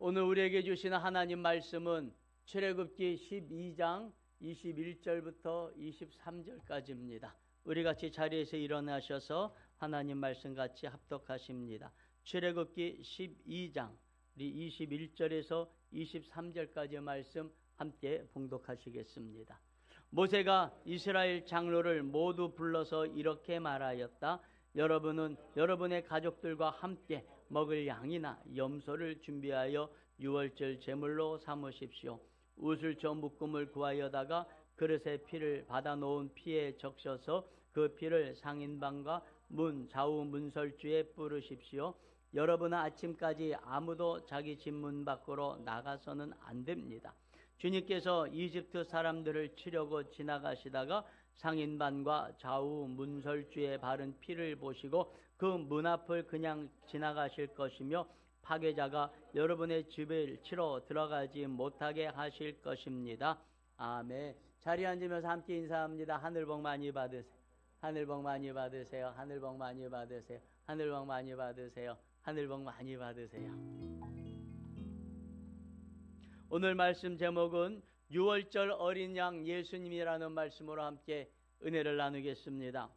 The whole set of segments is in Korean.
오늘 우리에게 주시는 하나님 말씀은 출애굽기 12장 21절부터 23절까지입니다. 우리 같이 자리에서 일어나셔서 하나님 말씀 같이 합독하십니다. 출애굽기 12장 우리 21절에서 23절까지의 말씀 함께 봉독하시겠습니다. 모세가 이스라엘 장로를 모두 불러서 이렇게 말하였다. 여러분은 여러분의 가족들과 함께 먹을 양이나 염소를 준비하여 유월절 제물로 삼으십시오. 우슬초 묶음을 구하여다가 그릇에 피를 받아놓은 피에 적셔서 그 피를 상인방과 문 좌우 문설주에 뿌르십시오. 여러분은 아침까지 아무도 자기 집 문 밖으로 나가서는 안 됩니다. 주님께서 이집트 사람들을 치려고 지나가시다가 상인반과 좌우 문설주에 바른 피를 보시고 그 문 앞을 그냥 지나가실 것이며 파괴자가 여러분의 집을 치러 들어가지 못하게 하실 것입니다. 아멘. 자리에 앉으면서 함께 인사합니다. 하늘 복 많이 받으세요. 하늘 복 많이 받으세요. 하늘 복 많이 받으세요. 하늘 복 많이 받으세요. 하늘 복 많이 받으세요. 오늘 말씀 제목은 유월절 어린 양 예수님이라는 말씀으로 함께 은혜를 나누겠습니다.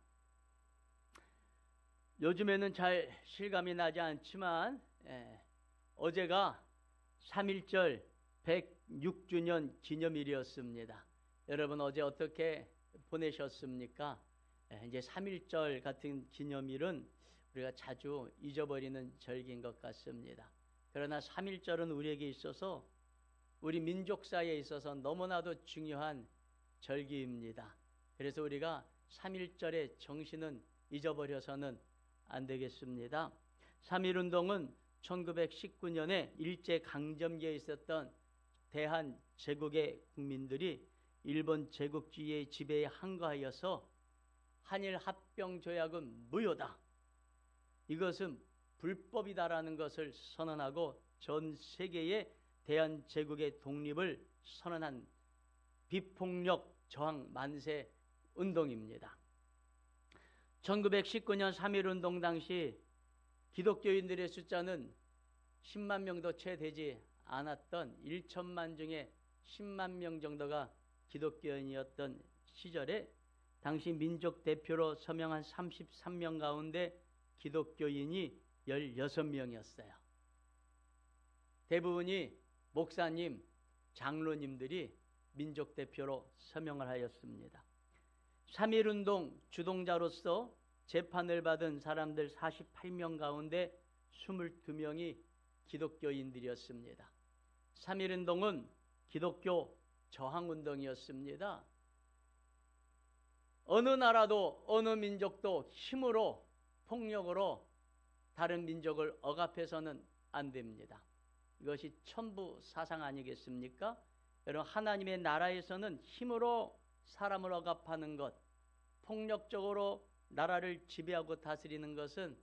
요즘에는 잘 실감이 나지 않지만 어제가 3.1절 106주년 기념일이었습니다. 여러분 어제 어떻게 보내셨습니까? 이제 3.1절 같은 기념일은 우리가 자주 잊어버리는 절기인 것 같습니다. 그러나 3.1절은 우리에게 있어서 우리 민족사에 있어서 너무나도 중요한 절기입니다. 그래서 우리가 3.1절의 정신은 잊어버려서는 안 되겠습니다. 3.1운동은 1919년에 일제강점기에 있었던 대한제국의 국민들이 일본 제국주의의 지배에 항거하여서 한일합병조약은 무효다, 이것은 불법이다라는 것을 선언하고 전 세계에 대한제국의 독립을 선언한 비폭력 저항 만세 운동입니다. 1919년 3.1운동 당시 기독교인들의 숫자는 10만 명도 채 되지 않았던 1천만 중에 10만 명 정도가 기독교인이었던 시절에 당시 민족 대표로 서명한 33명 가운데 기독교인이 16명이었어요. 대부분이 목사님, 장로님들이 민족 대표로 서명을 하였습니다. 3.1운동 주동자로서 재판을 받은 사람들 48명 가운데 22명이 기독교인들이었습니다. 3.1운동은 기독교 저항운동이었습니다. 어느 나라도 어느 민족도 힘으로 폭력으로 다른 민족을 억압해서는 안 됩니다. 이것이 천부 사상 아니겠습니까? 여러분, 하나님의 나라에서는 힘으로 사람을 억압하는 것, 폭력적으로 나라를 지배하고 다스리는 것은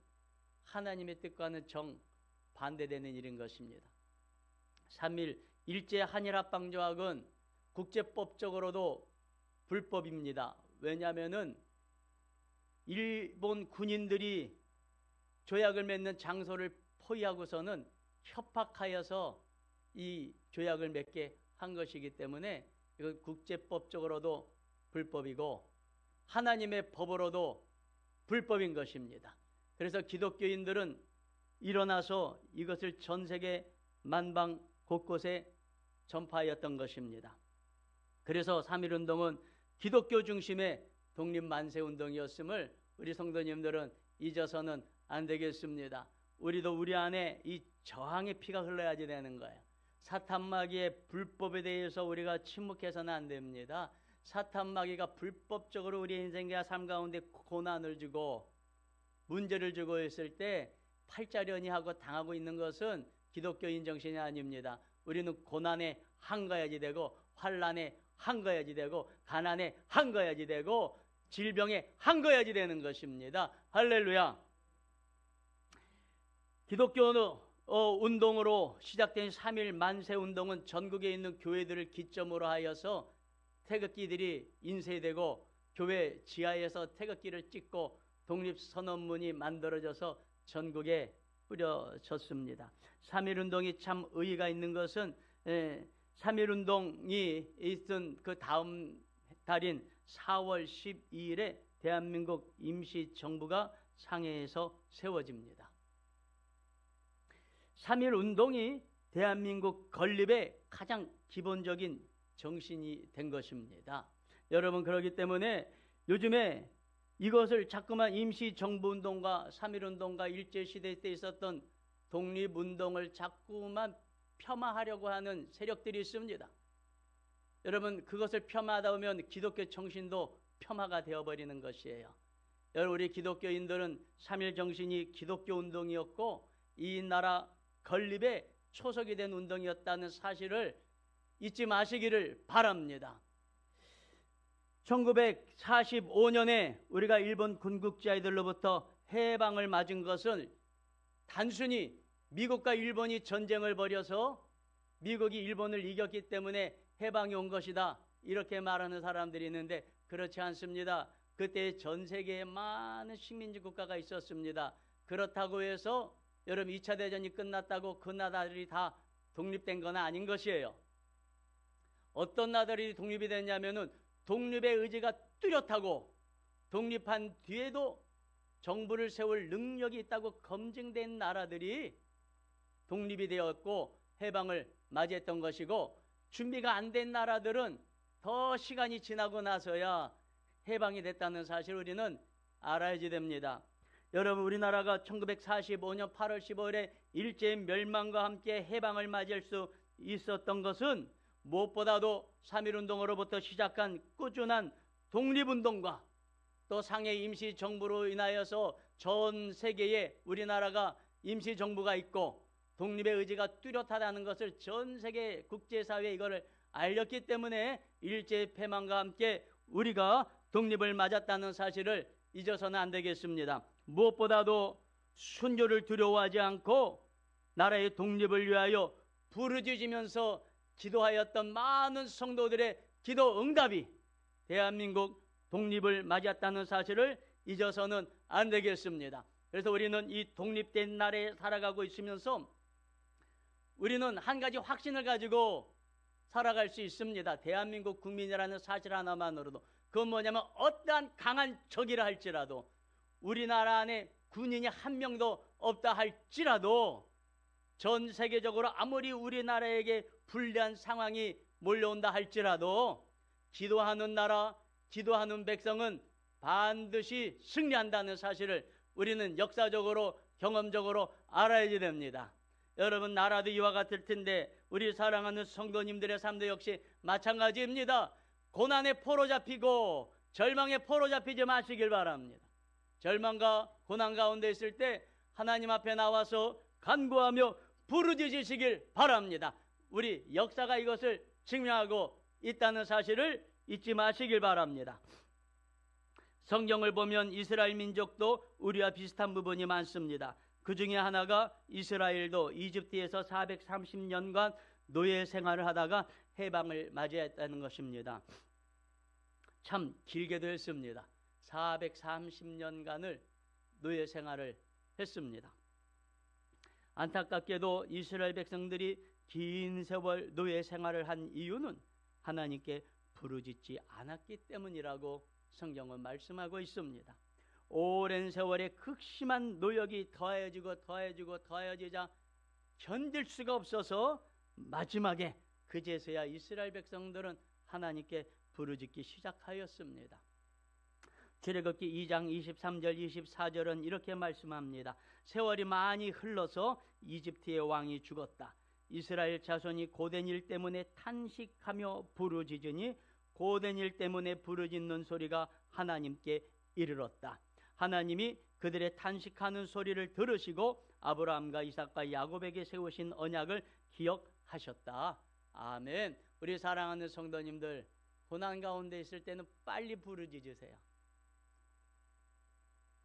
하나님의 뜻과는 정반대되는 일인 것입니다. 3.1 일제 한일합방조약은 국제법적으로도 불법입니다. 왜냐하면은 일본 군인들이 조약을 맺는 장소를 포위하고서는 협박하여서 이 조약을 맺게 한 것이기 때문에 이건 국제법적으로도 불법이고 하나님의 법으로도 불법인 것입니다. 그래서 기독교인들은 일어나서 이것을 전 세계 만방 곳곳에 전파하였던 것입니다. 그래서 3.1운동은 기독교 중심의 독립만세운동이었음을 우리 성도님들은 잊어서는 안 되겠습니다. 우리도 우리 안에 이 저항의 피가 흘러야지 되는 거예요. 사탄마귀의 불법에 대해서 우리가 침묵해서는 안 됩니다. 사탄마귀가 불법적으로 우리 인생과 삶 가운데 고난을 주고 문제를 주고 있을 때 팔자련이 하고 당하고 있는 것은 기독교인 정신이 아닙니다. 우리는 고난에 한가야지 되고 환난에 한가야지 되고 가난에 한가야지 되고 질병에 한가야지 되는 것입니다. 할렐루야. 기독교 운동으로 시작된 3.1 만세운동은 전국에 있는 교회들을 기점으로 하여서 태극기들이 인쇄되고 교회 지하에서 태극기를 찍고 독립선언문이 만들어져서 전국에 꾸려졌습니다. 3.1운동이 참 의의가 있는 것은 3.1운동이 있던 그 다음 달인 4월 12일에 대한민국 임시정부가 상해에서 세워집니다. 3.1운동이 대한민국 건립의 가장 기본적인 정신이 된 것입니다. 여러분, 그렇기 때문에 요즘에 이것을 자꾸만 임시정부운동과 3.1운동과 일제시대 때 있었던 독립운동을 자꾸만 폄하하려고 하는 세력들이 있습니다. 여러분, 그것을 폄하하다 보면 기독교 정신도 폄하가 되어버리는 것이에요. 여러분, 우리 기독교인들은 3.1 정신이 기독교 운동이었고 이 나라 건립의 초석이 된 운동이었다는 사실을 잊지 마시기를 바랍니다. 1945년에 우리가 일본 군국주의들로부터 해방을 맞은 것은 단순히 미국과 일본이 전쟁을 벌여서 미국이 일본을 이겼기 때문에 해방이 온 것이다, 이렇게 말하는 사람들이 있는데 그렇지 않습니다. 그때 전 세계에 많은 식민지 국가가 있었습니다. 그렇다고 해서 여러분 2차 대전이 끝났다고 그 나라들이 다 독립된 건 아닌 것이에요. 어떤 나라들이 독립이 됐냐면은 독립의 의지가 뚜렷하고 독립한 뒤에도 정부를 세울 능력이 있다고 검증된 나라들이 독립이 되었고 해방을 맞이했던 것이고, 준비가 안 된 나라들은 더 시간이 지나고 나서야 해방이 됐다는 사실을 우리는 알아야지 됩니다. 여러분, 우리나라가 1945년 8월 15일에 일제의 멸망과 함께 해방을 맞이할 수 있었던 것은 무엇보다도 3.1운동으로부터 시작한 꾸준한 독립운동과 또 상해 임시정부로 인하여서 전 세계에 우리나라가 임시정부가 있고 독립의 의지가 뚜렷하다는 것을 전 세계 국제사회에 이거를 알렸기 때문에 일제의 패망과 함께 우리가 독립을 맞았다는 사실을 잊어서는 안 되겠습니다. 무엇보다도 순교를 두려워하지 않고 나라의 독립을 위하여 부르짖으면서 기도하였던 많은 성도들의 기도 응답이 대한민국 독립을 맞았다는 사실을 잊어서는 안 되겠습니다. 그래서 우리는 이 독립된 나라에 살아가고 있으면서 우리는 한 가지 확신을 가지고 살아갈 수 있습니다. 대한민국 국민이라는 사실 하나만으로도. 그건 뭐냐면 어떠한 강한 적이라 할지라도 우리나라 안에 군인이 한 명도 없다 할지라도 전 세계적으로 아무리 우리나라에게 불리한 상황이 몰려온다 할지라도 기도하는 나라, 기도하는 백성은 반드시 승리한다는 사실을 우리는 역사적으로 경험적으로 알아야지 됩니다. 여러분, 나라도 이와 같을 텐데 우리 사랑하는 성도님들의 삶도 역시 마찬가지입니다. 고난에 포로 잡히고 절망에 포로 잡히지 마시길 바랍니다. 절망과 고난 가운데 있을 때 하나님 앞에 나와서 간구하며 부르짖으시길 바랍니다. 우리 역사가 이것을 증명하고 있다는 사실을 잊지 마시길 바랍니다. 성경을 보면 이스라엘 민족도 우리와 비슷한 부분이 많습니다. 그 중에 하나가 이스라엘도 이집트에서 430년간 노예 생활을 하다가 해방을 맞이했다는 것입니다. 참 길게도 했습니다. 430년간을 노예 생활을 했습니다. 안타깝게도 이스라엘 백성들이 긴 세월 노예 생활을 한 이유는 하나님께 부르짖지 않았기 때문이라고 성경은 말씀하고 있습니다. 오랜 세월의 극심한 노역이 더해지자 견딜 수가 없어서 마지막에 그제서야 이스라엘 백성들은 하나님께 부르짖기 시작하였습니다. 출애굽기 2장 23절 24절은 이렇게 말씀합니다. 세월이 많이 흘러서 이집트의 왕이 죽었다. 이스라엘 자손이 고된 일 때문에 탄식하며 부르짖으니 고된 일 때문에 부르짖는 소리가 하나님께 이르렀다. 하나님이 그들의 탄식하는 소리를 들으시고 아브라함과 이삭과 야곱에게 세우신 언약을 기억하셨다. 아멘. 우리 사랑하는 성도님들, 고난 가운데 있을 때는 빨리 부르짖으세요.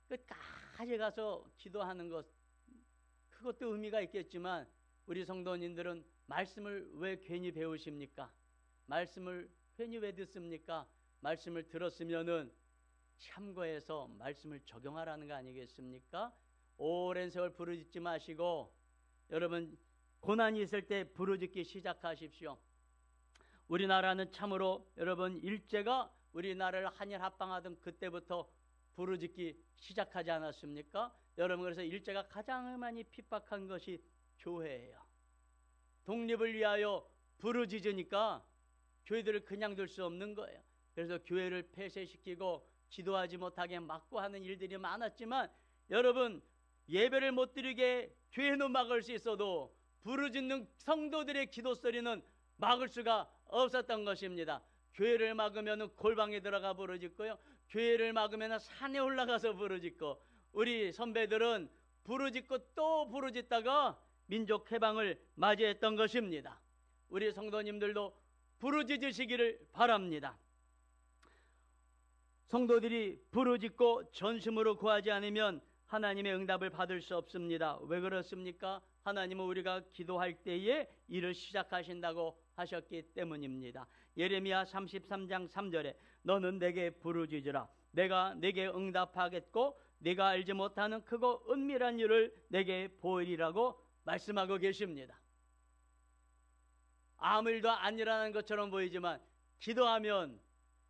끝까지 가서 기도하는 것, 그것도 의미가 있겠지만 우리 성도님들은 말씀을 왜 괜히 배우십니까? 말씀을 괜히 왜 듣습니까? 말씀을 들었으면은 참고해서 말씀을 적용하라는 거 아니겠습니까? 오랜 세월 부르짖지 마시고 여러분 고난이 있을 때 부르짖기 시작하십시오. 우리나라는 참으로 여러분 일제가 우리나라를 한일 합방하던 그때부터 부르짖기 시작하지 않았습니까? 여러분 그래서 일제가 가장 많이 핍박한 것이 교회예요. 독립을 위하여 부르짖으니까 교회들을 그냥 둘 수 없는 거예요. 그래서 교회를 폐쇄시키고 기도하지 못하게 막고 하는 일들이 많았지만 여러분 예배를 못 드리게 교회는 막을 수 있어도 부르짖는 성도들의 기도 소리는 막을 수가 없었던 것입니다. 교회를 막으면 골방에 들어가 부르짖고요. 교회를 막으면 산에 올라가서 부르짖고 우리 선배들은 부르짖고 또 부르짖다가 민족 해방을 맞이했던 것입니다. 우리 성도님들도 부르짖으시기를 바랍니다. 성도들이 부르짖고 전심으로 구하지 않으면 하나님의 응답을 받을 수 없습니다. 왜 그렇습니까? 하나님은 우리가 기도할 때에 일을 시작하신다고 하셨기 때문입니다. 예레미야 33장 3절에 너는 내게 부르짖으라 내가 내게 응답하겠고 네가 알지 못하는 크고 은밀한 일을 내게 보이리라고 말씀하고 계십니다. 아무 일도 안 일어나는 것처럼 보이지만 기도하면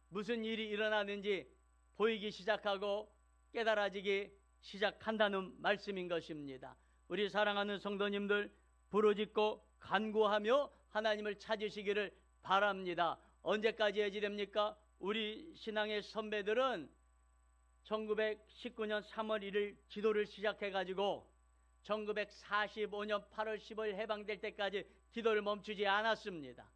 무슨 일이 일어나는지 보이기 시작하고 깨달아지기 시작한다는 말씀인 것입니다. 우리 사랑하는 성도님들 부르짖고 간구하며 하나님을 찾으시기를 바랍니다. 언제까지 해지됩니까? 우리 신앙의 선배들은 1919년 3월 1일 기도를 시작해가지고 1945년 8월 10일 해방될 때까지 기도를 멈추지 않았습니다.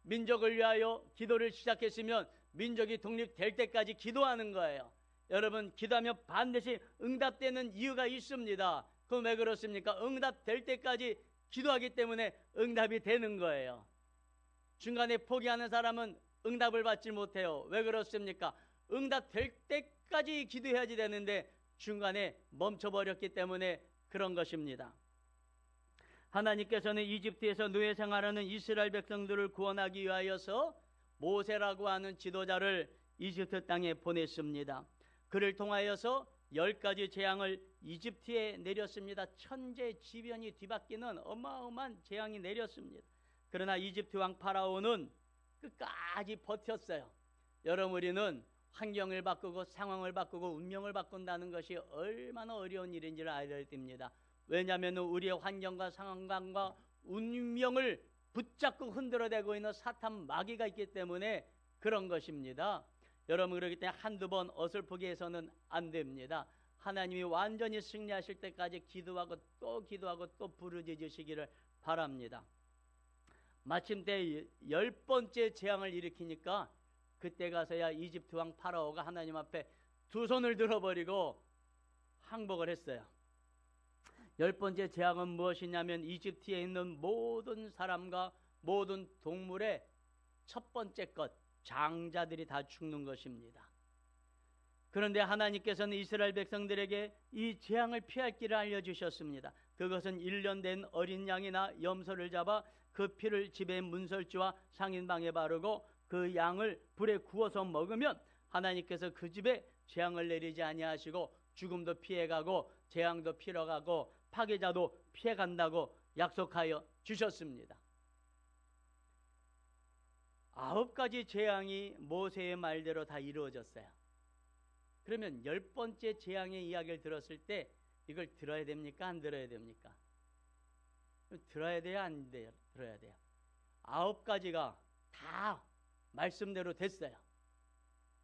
민족을 위하여 기도를 시작했으면 민족이 독립될 때까지 기도하는 거예요. 여러분 기도하면 반드시 응답되는 이유가 있습니다. 그럼 왜 그렇습니까? 응답될 때까지 기도하기 때문에 응답이 되는 거예요. 중간에 포기하는 사람은 응답을 받지 못해요. 왜 그렇습니까? 응답될 때까지 기도해야지 되는데 중간에 멈춰버렸기 때문에 그런 것입니다. 하나님께서는 이집트에서 노예 생활하는 이스라엘 백성들을 구원하기 위하여서 모세라고 하는 지도자를 이집트 땅에 보냈습니다. 그를 통하여서 10가지 재앙을 이집트에 내렸습니다. 천재지변이 뒤바뀌는 어마어마한 재앙이 내렸습니다. 그러나 이집트 왕 파라오는 끝까지 버텼어요. 여러분 우리는 환경을 바꾸고 상황을 바꾸고 운명을 바꾼다는 것이 얼마나 어려운 일인지를 알아야 됩니다. 왜냐하면 우리의 환경과 상황과 운명을 붙잡고 흔들어대고 있는 사탄 마귀가 있기 때문에 그런 것입니다. 여러분 그렇기 때문에 한두 번 어설프게 해서는 안 됩니다. 하나님이 완전히 승리하실 때까지 기도하고 또 부르짖으시기를 바랍니다. 마침내 10번째 재앙을 일으키니까 그때 가서야 이집트 왕 파라오가 하나님 앞에 두 손을 들어버리고 항복을 했어요. 10번째 재앙은 무엇이냐면 이집트에 있는 모든 사람과 모든 동물의 첫 번째 것 장자들이 다 죽는 것입니다. 그런데 하나님께서는 이스라엘 백성들에게 이 재앙을 피할 길을 알려주셨습니다. 그것은 1년 된 어린 양이나 염소를 잡아 그 피를 집의 문설주와 상인방에 바르고 그 양을 불에 구워서 먹으면 하나님께서 그 집에 재앙을 내리지 아니하시고 죽음도 피해가고 재앙도 피해가고 파괴자도 피해간다고 약속하여 주셨습니다. 9가지 재앙이 모세의 말대로 다 이루어졌어요. 그러면 10번째 재앙의 이야기를 들었을 때 이걸 들어야 됩니까? 안 들어야 됩니까? 들어야 돼요? 안 돼요? 들어야 돼요. 9가지가 다 말씀대로 됐어요.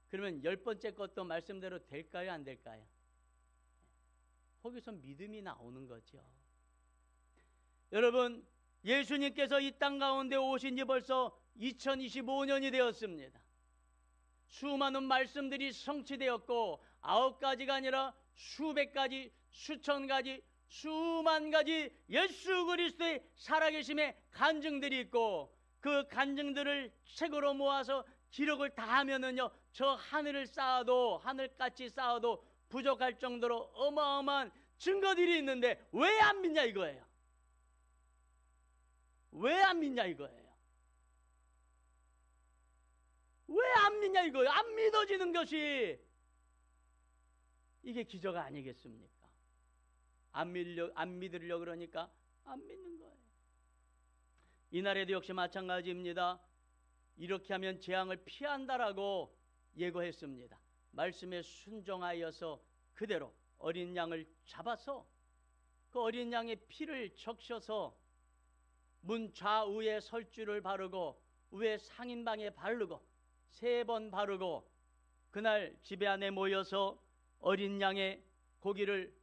그러면 10번째 것도 말씀대로 될까요? 안 될까요? 거기서 믿음이 나오는 거죠. 여러분 예수님께서 이 땅 가운데 오신 지 벌써 2025년이 되었습니다. 수많은 말씀들이 성취되었고 9가지가 아니라 수백 가지, 수천 가지, 수만 가지 예수 그리스도의 살아계심의 간증들이 있고 그 간증들을 책으로 모아서 기록을 다 하면은요 저 하늘을 쌓아도 하늘같이 쌓아도 부족할 정도로 어마어마한 증거들이 있는데 왜 안 믿냐 이거예요. 왜 안 믿냐 이거예요. 왜 안 믿냐 이거예요. 안 믿어지는 것이 이게 기적 아니겠습니까? 안 믿으려고 그러니까 안 믿는 거예요. 이날에도 역시 마찬가지입니다. 이렇게 하면 재앙을 피한다라고 예고했습니다. 말씀에 순종하여서 그대로 어린 양을 잡아서 그 어린 양의 피를 적셔서 문 좌우에 설주를 바르고 위에 상인방에 바르고 3번 바르고 그날 집에 안에 모여서 어린 양의 고기를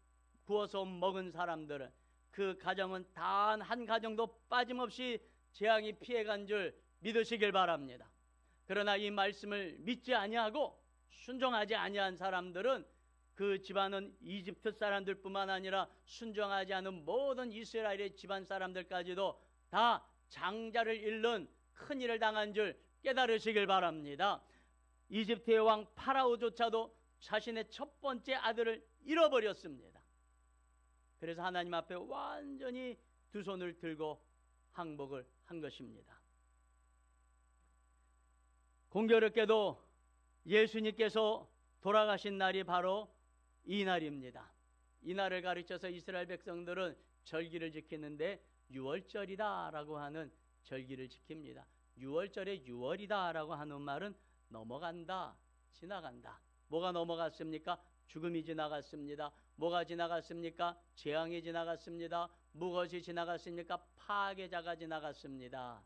구워서 먹은 사람들은 그 가정은 단 한 가정도 빠짐없이 재앙이 피해간 줄 믿으시길 바랍니다. 그러나 이 말씀을 믿지 아니하고 순종하지 아니한 사람들은 그 집안은 이집트 사람들뿐만 아니라 순종하지 않은 모든 이스라엘의 집안 사람들까지도 다 장자를 잃는 큰일을 당한 줄 깨달으시길 바랍니다. 이집트의 왕 파라오조차도 자신의 첫 번째 아들을 잃어버렸습니다. 그래서 하나님 앞에 완전히 두 손을 들고 항복을 한 것입니다. 공교롭게도 예수님께서 돌아가신 날이 바로 이 날입니다. 이 날을 가르쳐서 이스라엘 백성들은 절기를 지키는데 유월절이다라고 하는 절기를 지킵니다. 유월절에 유월이다라고 하는 말은 넘어간다, 지나간다. 뭐가 넘어갔습니까? 죽음이 지나갔습니다. 뭐가 지나갔습니까? 재앙이 지나갔습니다. 무엇이 지나갔습니까? 파괴자가 지나갔습니다.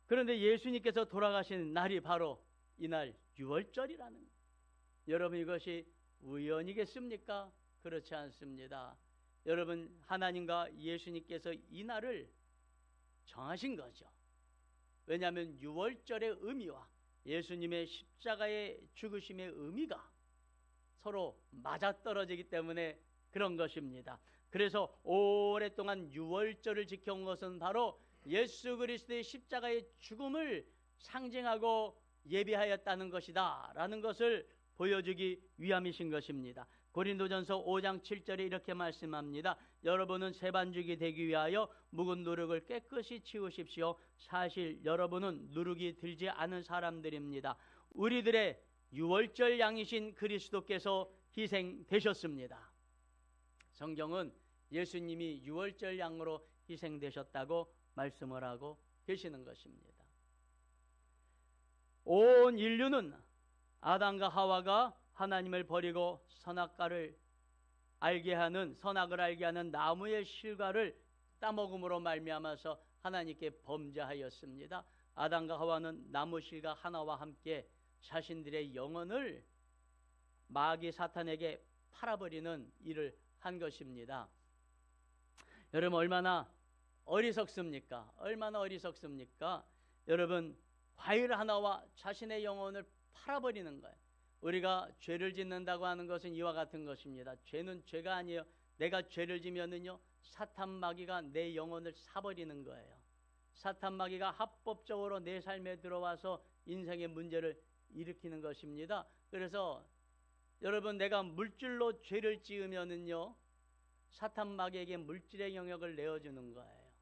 그런데 예수님께서 돌아가신 날이 바로 이날 유월절이라는 거예요. 여러분, 이것이 우연이겠습니까? 그렇지 않습니다. 여러분, 하나님과 예수님께서 이 날을 정하신 거죠. 왜냐하면 유월절의 의미와 예수님의 십자가의 죽으심의 의미가 서로 맞아떨어지기 때문에 그런 것입니다. 그래서 오랫동안 유월절을 지켜온 것은 바로 예수 그리스도의 십자가의 죽음을 상징하고 예비하였다는 것이다 라는 것을 보여주기 위함이신 것입니다. 고린도전서 5장 7절에 이렇게 말씀합니다. 여러분은 세반죽이 되기 위하여 묵은 누룩을 깨끗이 치우십시오. 사실 여러분은 누룩이 들지 않은 사람들입니다. 우리들의 유월절 양이신 그리스도께서 희생되셨습니다. 성경은 예수님이 유월절 양으로 희생되셨다고 말씀을 하고 계시는 것입니다. 온 인류는 아담과 하와가 하나님을 버리고 선악을 알게 하는 나무의 실과를 따먹음으로 말미암아서 하나님께 범죄하였습니다. 아담과 하와는 나무 실과 하나와 함께 자신들의 영혼을 마귀 사탄에게 팔아버리는 일을 한 것입니다. 여러분, 얼마나 어리석습니까? 얼마나 어리석습니까? 여러분, 과일 하나와 자신의 영혼을 팔아버리는 거예요. 우리가 죄를 짓는다고 하는 것은 이와 같은 것입니다. 죄는 죄가 아니에요. 내가 죄를 지면은요, 사탄 마귀가 내 영혼을 사버리는 거예요. 사탄 마귀가 합법적으로 내 삶에 들어와서 인생의 문제를 일으키는 것입니다. 그래서 여러분, 내가 물질로 죄를 지으면은요, 사탄 마귀에게 물질의 영역을 내어주는 거예요.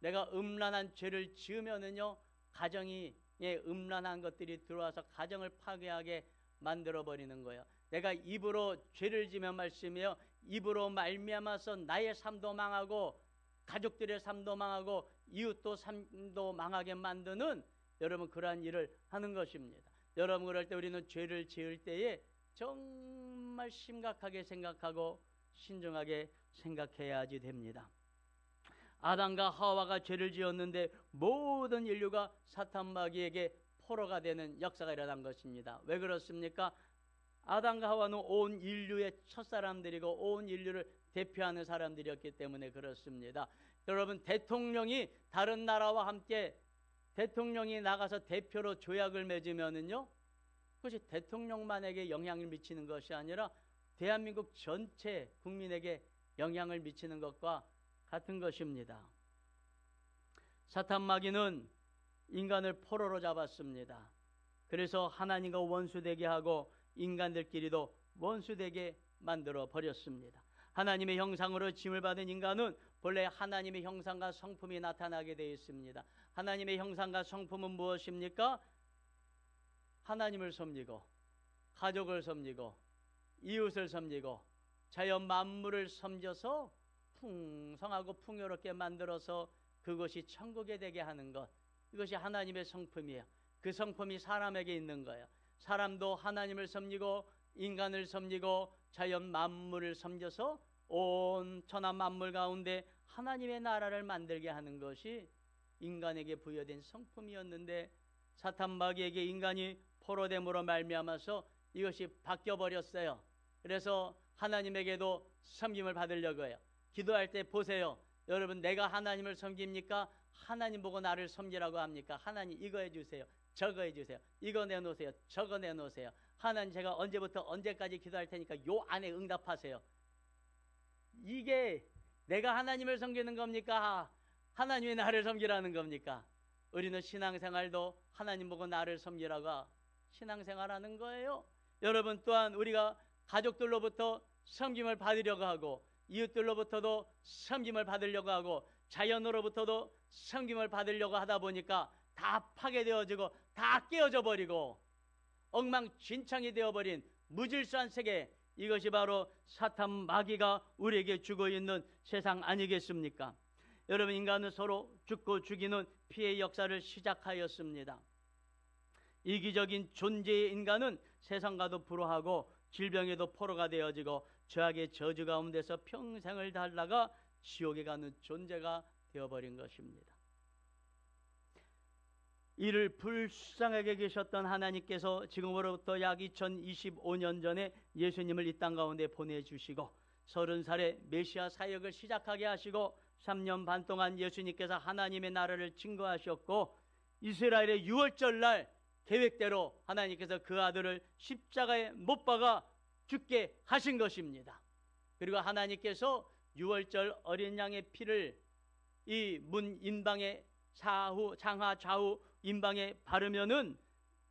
내가 음란한 죄를 지으면은요, 가정에 음란한 것들이 들어와서 가정을 파괴하게 만들어버리는 거예요. 내가 입으로 죄를 지면 말씀이에요. 입으로 말미암아서 나의 삶도 망하고 가족들의 삶도 망하고 이웃도 삶도 망하게 만드는 여러분, 그러한 일을 하는 것입니다. 여러분, 그럴 때 우리는 죄를 지을 때에 정말 심각하게 생각하고 신중하게 생각해야지 됩니다. 아담과 하와가 죄를 지었는데 모든 인류가 사탄 마귀에게 포로가 되는 역사가 일어난 것입니다. 왜 그렇습니까? 아담과 하와는 온 인류의 첫사람들이고 온 인류를 대표하는 사람들이었기 때문에 그렇습니다. 여러분, 대통령이 다른 나라와 함께 대통령이 나가서 대표로 조약을 맺으면은요, 그것이 대통령만에게 영향을 미치는 것이 아니라 대한민국 전체 국민에게 영향을 미치는 것과 같은 것입니다. 사탄 마귀는 인간을 포로로 잡았습니다. 그래서 하나님과 원수되게 하고 인간들끼리도 원수되게 만들어 버렸습니다. 하나님의 형상으로 지음을 받은 인간은 본래 하나님의 형상과 성품이 나타나게 되어 있습니다. 하나님의 형상과 성품은 무엇입니까? 하나님을 섬기고 가족을 섬기고 이웃을 섬기고 자연 만물을 섬겨서 풍성하고 풍요롭게 만들어서 그것이 천국에 되게 하는 것, 이것이 하나님의 성품이에요. 그 성품이 사람에게 있는 거예요. 사람도 하나님을 섬기고 인간을 섬기고 자연 만물을 섬겨서 온 천하 만물 가운데 하나님의 나라를 만들게 하는 것이 인간에게 부여된 성품이었는데, 사탄 마귀에게 인간이 포로됨으로 말미암아서 이것이 바뀌어버렸어요. 그래서 하나님에게도 섬김을 받으려고 해요. 기도할 때 보세요. 여러분, 내가 하나님을 섬깁니까? 하나님 보고 나를 섬기라고 합니까? 하나님 이거 해주세요, 저거 해주세요, 이거 내놓으세요, 저거 내놓으세요. 하나님, 제가 언제부터 언제까지 기도할 테니까 요 안에 응답하세요. 이게 내가 하나님을 섬기는 겁니까? 하나님이 나를 섬기라는 겁니까? 우리는 신앙생활도 하나님 보고 나를 섬기라고 신앙생활하는 거예요. 여러분, 또한 우리가 가족들로부터 섬김을 받으려고 하고, 이웃들로부터도 섬김을 받으려고 하고, 자연으로부터도 섬김을 받으려고 하다 보니까 다 파괴되어지고 다 깨어져 버리고 엉망진창이 되어버린 무질서한 세계, 이것이 바로 사탄 마귀가 우리에게 주고 있는 세상 아니겠습니까? 여러분, 인간은 서로 죽고 죽이는 피해 역사를 시작하였습니다. 이기적인 존재의 인간은 세상과도 불화하고 질병에도 포로가 되어지고 죄악의 저주 가운데서 평생을 달다가 지옥에 가는 존재가 되어버린 것입니다. 이를 불쌍하게 계셨던 하나님께서 지금으로부터 약 2025년 전에 예수님을 이 땅 가운데 보내주시고 30살에 메시아 사역을 시작하게 하시고 3년 반 동안 예수님께서 하나님의 나라를 증거하셨고, 이스라엘의 유월절 날 계획대로 하나님께서 그 아들을 십자가에 못 박아 죽게 하신 것입니다. 그리고 하나님께서 유월절 어린 양의 피를 이 문 인방에 장하 좌우 인방에 바르면은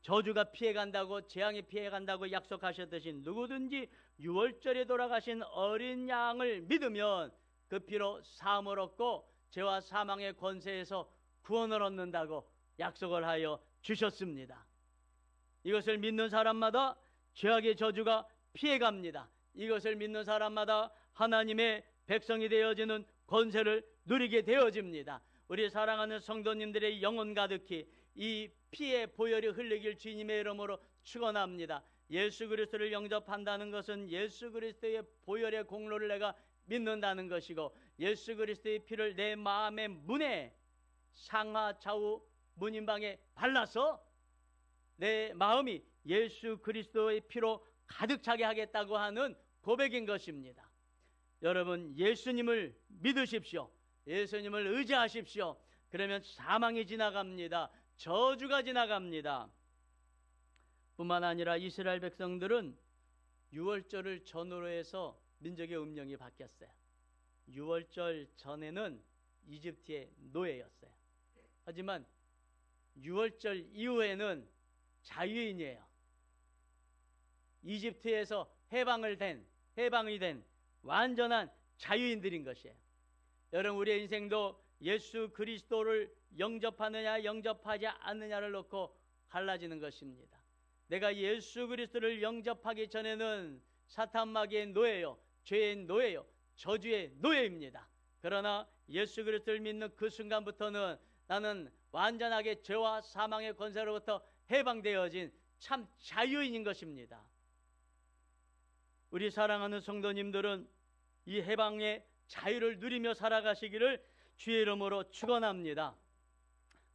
저주가 피해간다고, 재앙이 피해간다고 약속하셨듯이 누구든지 유월절에 돌아가신 어린 양을 믿으면 그 피로 사함을 얻고 죄와 사망의 권세에서 구원을 얻는다고 약속을 하여 주셨습니다. 이것을 믿는 사람마다 죄악의 저주가 피해갑니다. 이것을 믿는 사람마다 하나님의 백성이 되어지는 권세를 누리게 되어집니다. 우리 사랑하는 성도님들의 영혼 가득히 이 피의 보혈이 흘리길 주님의 이름으로 축원합니다. 예수 그리스도를 영접한다는 것은 예수 그리스도의 보혈의 공로를 내가 믿는다는 것이고, 예수 그리스도의 피를 내 마음의 문에 상하 좌우 문인방에 발라서 내 마음이 예수 그리스도의 피로 가득 차게 하겠다고 하는 고백인 것입니다. 여러분, 예수님을 믿으십시오. 예수님을 의지하십시오. 그러면 사망이 지나갑니다. 저주가 지나갑니다. 뿐만 아니라 이스라엘 백성들은 유월절을 전후로 해서 민족의 운명이 바뀌었어요. 유월절 전에는 이집트의 노예였어요. 하지만 유월절 이후에는 자유인이에요. 이집트에서 해방이 된 완전한 자유인들인 것이에요. 여러분, 우리의 인생도 예수 그리스도를 영접하느냐 영접하지 않느냐를 놓고 갈라지는 것입니다. 내가 예수 그리스도를 영접하기 전에는 사탄 마귀의 노예요, 죄의 노예요, 저주의 노예입니다. 그러나 예수 그리스도를 믿는 그 순간부터는 나는 완전하게 죄와 사망의 권세로부터 해방되어진 참 자유인인 것입니다. 우리 사랑하는 성도님들은 이 해방의 자유를 누리며 살아가시기를 주의 이름으로 축원합니다.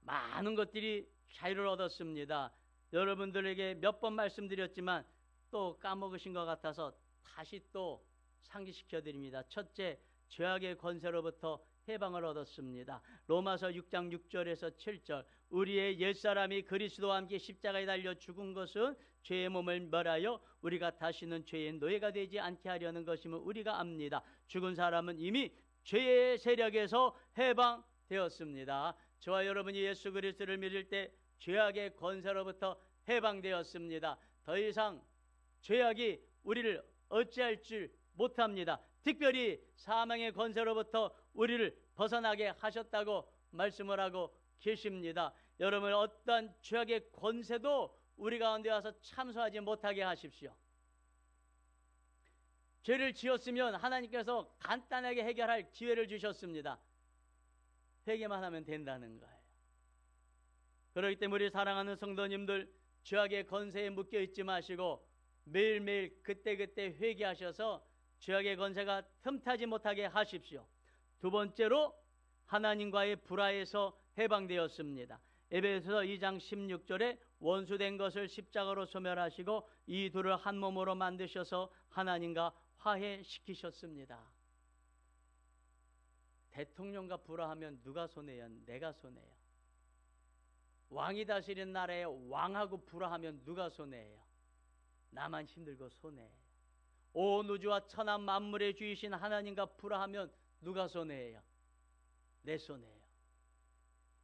많은 것들이 자유를 얻었습니다. 여러분들에게 몇 번 말씀드렸지만 또 까먹으신 것 같아서 다시 또 상기시켜 드립니다. 첫째, 죄악의 권세로부터 해방을 얻었습니다. 로마서 6장 6절에서 7절, 우리의 옛사람이 그리스도와 함께 십자가에 달려 죽은 것은 죄의 몸을 멸하여 우리가 다시는 죄의 노예가 되지 않게 하려는 것임을 우리가 압니다. 죽은 사람은 이미 죄의 세력에서 해방되었습니다. 저와 여러분이 예수 그리스도를 믿을 때 죄악의 권세로부터 해방되었습니다. 더 이상 죄악이 우리를 어찌할 줄 못합니다. 특별히 사망의 권세로부터 우리를 벗어나게 하셨다고 말씀을 하고 계십니다. 여러분, 어떤 죄악의 권세도 우리 가운데 와서 참소하지 못하게 하십시오. 죄를 지었으면 하나님께서 간단하게 해결할 기회를 주셨습니다. 회개만 하면 된다는 거예요. 그렇기 때문에 우리 사랑하는 성도님들, 죄악의 권세에 묶여 있지 마시고 매일매일 그때그때 회개하셔서 죄악의 권세가 틈타지 못하게 하십시오. 두 번째로 하나님과의 불화에서 해방되었습니다. 에베소서 2장 16절에 원수된 것을 십자가로 소멸하시고 이 둘을 한 몸으로 만드셔서 하나님과 화해시키셨습니다. 대통령과 불화하면 누가 손해요? 내가 손해요. 왕이 다스리는 나라에 왕하고 불화하면 누가 손해예요? 나만 힘들고 손해예요. 온 우주와 천하 만물의 주이신 하나님과 불화하면 누가 손해예요? 내 손해예요.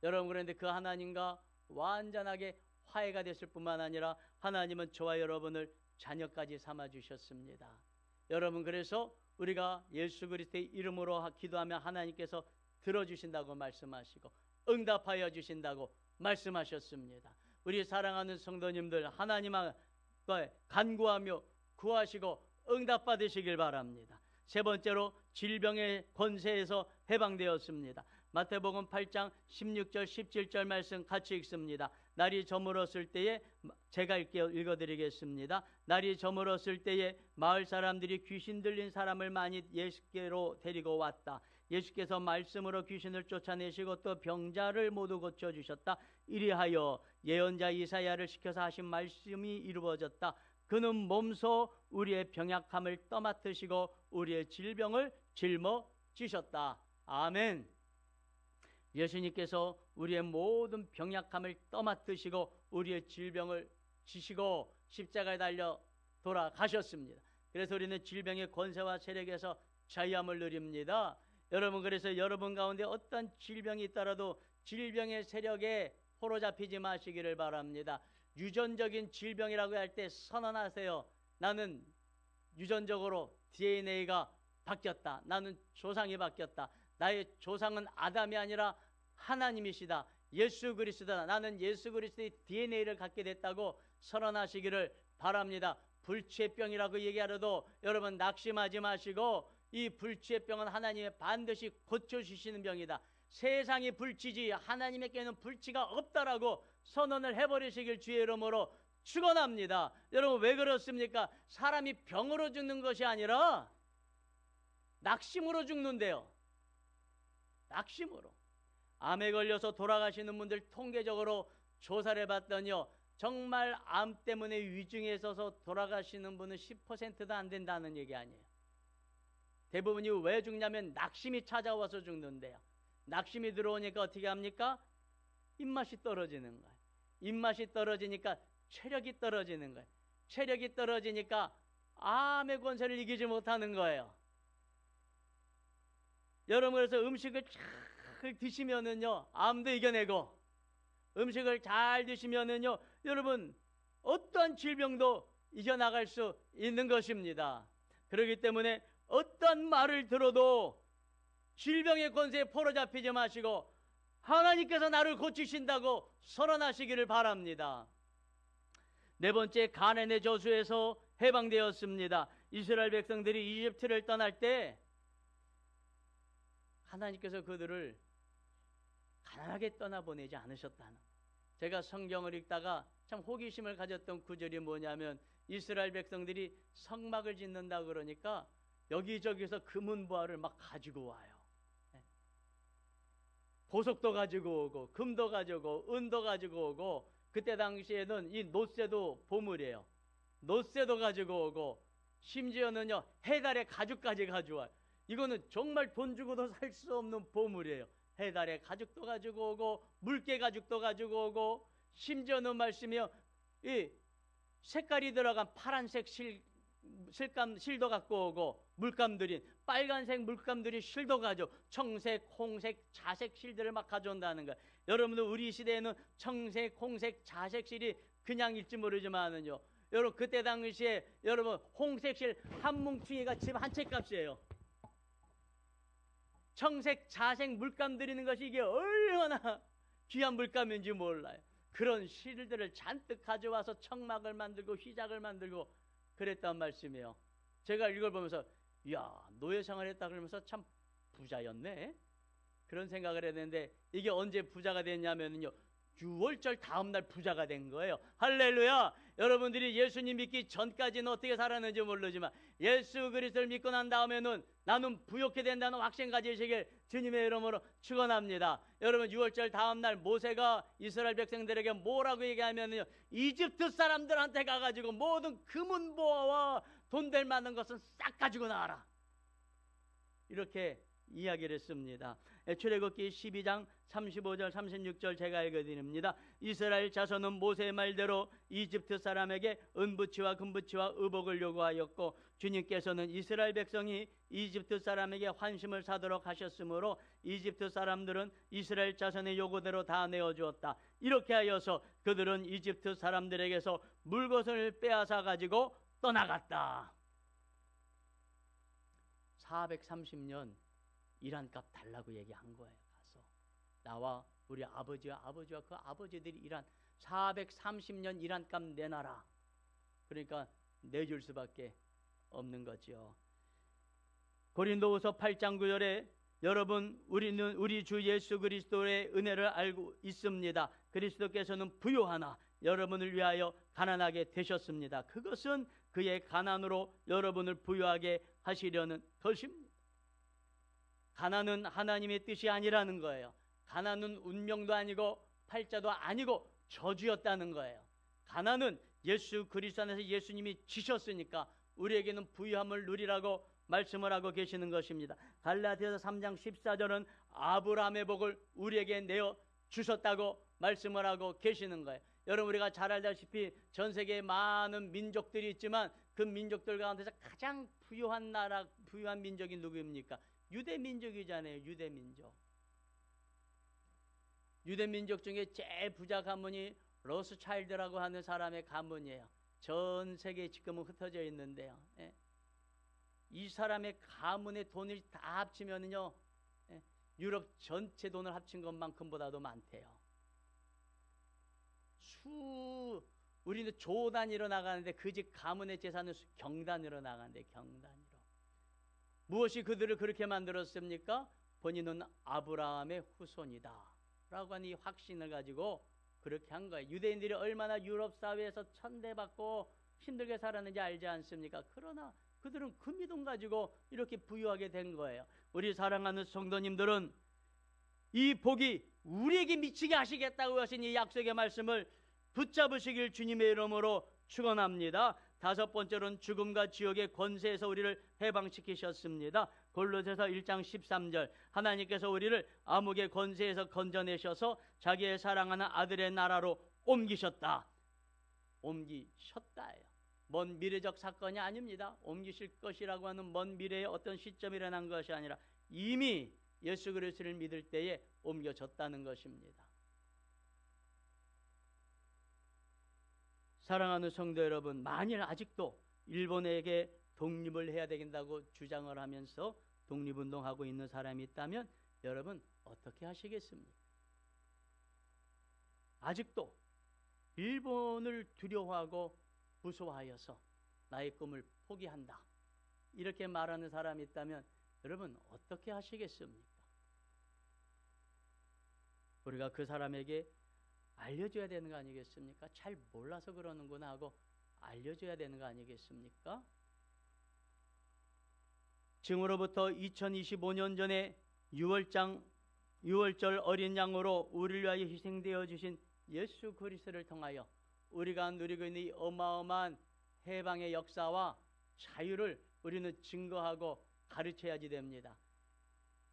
여러분, 그런데 그 하나님과 완전하게 화해가 됐을 뿐만 아니라 하나님은 저와 여러분을 자녀까지 삼아주셨습니다. 여러분, 그래서 우리가 예수 그리스도의 이름으로 기도하면 하나님께서 들어주신다고 말씀하시고 응답하여 주신다고 말씀하셨습니다. 우리 사랑하는 성도님들, 하나님과 간구하며 구하시고 응답받으시길 바랍니다. 세 번째로 질병의 권세에서 해방되었습니다. 마태복음 8장 16절 17절 말씀 같이 읽습니다. 날이 저물었을 때에, 제가 읽어드리겠습니다. 날이 저물었을 때에 마을 사람들이 귀신 들린 사람을 많이 예수께로 데리고 왔다. 예수께서 말씀으로 귀신을 쫓아내시고 또 병자를 모두 고쳐주셨다. 이리하여 예언자 이사야를 시켜서 하신 말씀이 이루어졌다. 그는 몸소 우리의 병약함을 떠맡으시고 우리의 질병을 짊어지셨다. 아멘. 예수님께서 우리의 모든 병약함을 떠맡으시고 우리의 질병을 지시고 십자가에 달려 돌아가셨습니다. 그래서 우리는 질병의 권세와 세력에서 자유함을 누립니다. 여러분, 그래서 여러분 가운데 어떤 질병이 있더라도 질병의 세력에 포로잡히지 마시기를 바랍니다. 유전적인 질병이라고 할 때 선언하세요. 나는 유전적으로 DNA가 바뀌었다. 나는 조상이 바뀌었다. 나의 조상은 아담이 아니라 하나님이시다. 예수 그리스도다. 나는 예수 그리스도의 DNA를 갖게 됐다고 선언하시기를 바랍니다. 불치병이라고 얘기하려도 여러분 낙심하지 마시고 이 불치병은 하나님이 반드시 고쳐주시는 병이다. 세상이 불치지 하나님에게는 불치가 없다라고 선언을 해버리시길 주의 이름으로 축원합니다. 여러분, 왜 그렇습니까? 사람이 병으로 죽는 것이 아니라 낙심으로 죽는데요. 낙심으로. 암에 걸려서 돌아가시는 분들 통계적으로 조사를 해봤더니요, 정말 암 때문에 위중에 있어서 돌아가시는 분은 10%도 안 된다는 얘기 아니에요. 대부분이 왜 죽냐면 낙심이 찾아와서 죽는데요. 낙심이 들어오니까 어떻게 합니까? 입맛이 떨어지는 거예요. 입맛이 떨어지니까 체력이 떨어지는 거예요. 체력이 떨어지니까 암의 권세를 이기지 못하는 거예요. 여러분, 그래서 음식을 잘 드시면은요, 암도 이겨내고, 음식을 잘 드시면은요, 여러분, 어떠한 질병도 이겨나갈 수 있는 것입니다. 그렇기 때문에 어떤 말을 들어도 질병의 권세에 포로잡히지 마시고 하나님께서 나를 고치신다고 선언하시기를 바랍니다. 네 번째, 가난의 저주에서 해방되었습니다. 이스라엘 백성들이 이집트를 떠날 때 하나님께서 그들을 가난하게 떠나보내지 않으셨다는, 제가 성경을 읽다가 참 호기심을 가졌던 구절이 뭐냐면, 이스라엘 백성들이 성막을 짓는다 그러니까 여기저기서 금은보화를 막 가지고 와요. 보석도 가지고 오고 금도 가지고 오고 은도 가지고 오고, 그때 당시에는 이 노쇠도 보물이에요. 노쇠도 가지고 오고 심지어는요 해달의 가죽까지 가져와요. 이거는 정말 돈 주고도 살 수 없는 보물이에요. 해달의 가죽도 가지고 오고 물개 가죽도 가지고 오고, 심지어는 말씀이요, 이 색깔이 들어간 파란색 실도 갖고 오고, 물감 들인 빨간색 물감 들인 실도 가지고, 청색, 홍색, 자색 실들을 막 가져온다는 거예요. 여러분들, 우리 시대에는 청색, 홍색, 자색 실이 그냥일지 모르지만은요, 여러분 그때 당시에 여러분 홍색 실 한 뭉퉁이가 집 한 채 값이에요. 청색, 자색 물감 들이는 것이 이게 얼마나 귀한 물감인지 몰라요. 그런 실들을 잔뜩 가져와서 청막을 만들고 휘장을 만들고 그랬단 말씀이에요. 제가 이걸 보면서 야, 노예생활 했다 그러면서 참 부자였네, 그런 생각을 했는데, 이게 언제 부자가 됐냐면요, 6월절 다음날 부자가 된 거예요. 할렐루야. 여러분들이 예수님 믿기 전까지는 어떻게 살았는지 모르지만 예수 그리스도를 믿고 난 다음에는 나는 부욕해 된다는 확신 가지시길 주님의 이름으로 축원합니다. 여러분, 6월절 다음날 모세가 이스라엘 백성들에게 뭐라고 얘기하면요, 이집트 사람들한테 가가지고 모든 금은보화와 돈 될 만한 것은 싹 가지고 나와라, 이렇게 이야기를 했습니다. 출애굽기 12장 35절 36절 제가 읽어드립니다. 이스라엘 자손은 모세의 말대로 이집트 사람에게 은부치와 금부치와 의복을 요구하였고, 주님께서는 이스라엘 백성이 이집트 사람에게 환심을 사도록 하셨으므로 이집트 사람들은 이스라엘 자손의 요구대로 다 내어주었다. 이렇게 하여서 그들은 이집트 사람들에게서 물것을 빼앗아 가지고 떠나갔다. 430년 일한 값 달라고 얘기한 거예요. 가서 나와 우리 아버지와 그 아버지들이 일한 430년 일한 값 내놔라. 그러니까 내줄 수밖에 없는 거죠. 고린도후서 8장 9절에 여러분, 우리는 우리 주 예수 그리스도의 은혜를 알고 있습니다. 그리스도께서는 부요하나 여러분을 위하여 가난하게 되셨습니다. 그것은 그의 가난으로 여러분을 부요하게 하시려는 것입니다. 가난은 하나님의 뜻이 아니라는 거예요. 가난은 운명도 아니고 팔자도 아니고 저주였다는 거예요. 가난은 예수 그리스도 안에서 예수님이 지셨으니까 우리에게는 부유함을 누리라고 말씀을 하고 계시는 것입니다. 갈라디아서 3장 14절은 아브라함의 복을 우리에게 내어 주셨다고 말씀을 하고 계시는 거예요. 여러분, 우리가 잘 알다시피 전 세계에 많은 민족들이 있지만 그 민족들 가운데서 가장 부유한 나라, 부유한 민족이 누구입니까? 유대민족이잖아요. 유대민족 중에 제일 부자 가문이 로스차일드라고 하는 사람의 가문이에요. 전 세계에 지금은 흩어져 있는데요. 이 사람의 가문의 돈을 다 합치면요, 유럽 전체 돈을 합친 것만큼보다도 많대요. 우리는 조 단위로 나가는데 그 집 가문의 재산은 경단위로 나가는데, 경단위로. 무엇이 그들을 그렇게 만들었습니까? 본인은 아브라함의 후손이다 라고 하는 이 확신을 가지고 그렇게 한 거예요. 유대인들이 얼마나 유럽 사회에서 천대받고 힘들게 살았는지 알지 않습니까? 그러나 그들은 그 믿음 가지고 이렇게 부유하게 된 거예요. 우리 사랑하는 성도님들은 이 복이 우리에게 미치게 하시겠다고 하신 이 약속의 말씀을 붙잡으시길 주님의 이름으로 축원합니다. 다섯 번째로는 죽음과 지옥의 권세에서 우리를 해방시키셨습니다. 골로새서 1장 13절, 하나님께서 우리를 암흑의 권세에서 건져내셔서 자기의 사랑하는 아들의 나라로 옮기셨다. 옮기셨다예요. 먼 미래적 사건이 아닙니다. 옮기실 것이라고 하는 먼 미래의 어떤 시점이 일어난 것이 아니라 이미 예수 그리스도를 믿을 때에 옮겨졌다는 것입니다. 사랑하는 성도 여러분, 만일 아직도 일본에게 독립을 해야 된다고 주장을 하면서 독립운동하고 있는 사람이 있다면 여러분 어떻게 하시겠습니까? 아직도 일본을 두려워하고 무서워하여서 나의 꿈을 포기한다 이렇게 말하는 사람이 있다면 여러분 어떻게 하시겠습니까? 우리가 그 사람에게 알려줘야 되는 거 아니겠습니까? 잘 몰라서 그러는구나 하고 알려줘야 되는 거 아니겠습니까? 지금으로부터 2025년 전에 6월절 어린 양으로 우리를 위하여 희생되어 주신 예수 그리스도를 통하여 우리가 누리고 있는 이 어마어마한 해방의 역사와 자유를 우리는 증거하고 가르쳐야지 됩니다.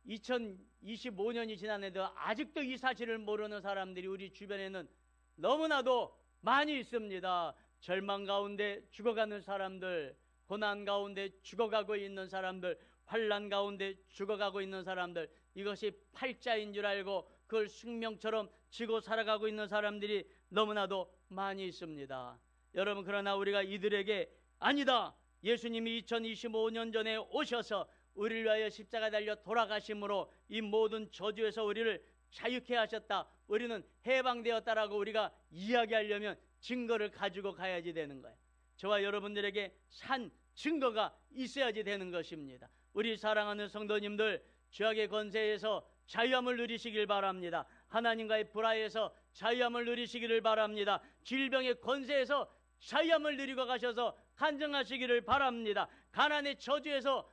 2025년이 지났는데도 아직도 이 사실을 모르는 사람들이 우리 주변에는 너무나도 많이 있습니다. 절망 가운데 죽어가는 사람들, 고난 가운데 죽어가고 있는 사람들, 환난 가운데 죽어가고 있는 사람들, 이것이 팔자인 줄 알고 그걸 숙명처럼 지고 살아가고 있는 사람들이 너무나도 많이 있습니다. 여러분, 그러나 우리가 이들에게 아니다, 예수님이 2025년 전에 오셔서 우리를 위하여 십자가 달려 돌아가심으로 이 모든 저주에서 우리를 자유케 하셨다, 우리는 해방되었다라고 우리가 이야기하려면 증거를 가지고 가야지 되는 거예요. 저와 여러분들에게 산 증거가 있어야지 되는 것입니다. 우리 사랑하는 성도님들, 죄악의 권세에서 자유함을 누리시길 바랍니다. 하나님과의 불화에서 자유함을 누리시기를 바랍니다. 질병의 권세에서 자유함을 누리고 가셔서 간증하시기를 바랍니다. 가난의 저주에서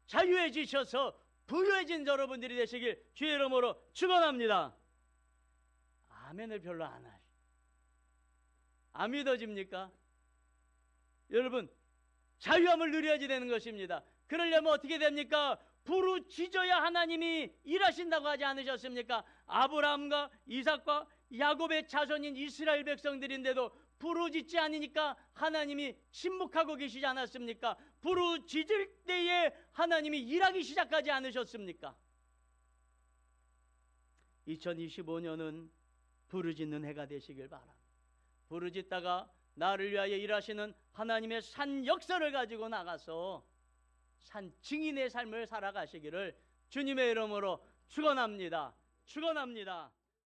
자유해지셔서 부유해진 여러분들이 되시길 주의 이름으로 축원합니다. 아멘을 별로 안 하시. 안 믿어집니까? 여러분, 자유함을 누려야지 되는 것입니다. 그러려면 어떻게 됩니까? 부르짖어야 하나님이 일하신다고 하지 않으셨습니까? 아브라함과 이삭과 야곱의 자손인 이스라엘 백성들인데도 부르짖지 않으니까 하나님이 침묵하고 계시지 않았습니까? 부르짖을 때에 하나님이 일하기 시작하지 않으셨습니까? 2025년은 부르짖는 해가 되시길 바랍니다. 부르짖다가 나를 위하여 일하시는 하나님의 산 역사를 가지고 나가서 산 증인의 삶을 살아가시기를 주님의 이름으로 축원합니다. 축원합니다.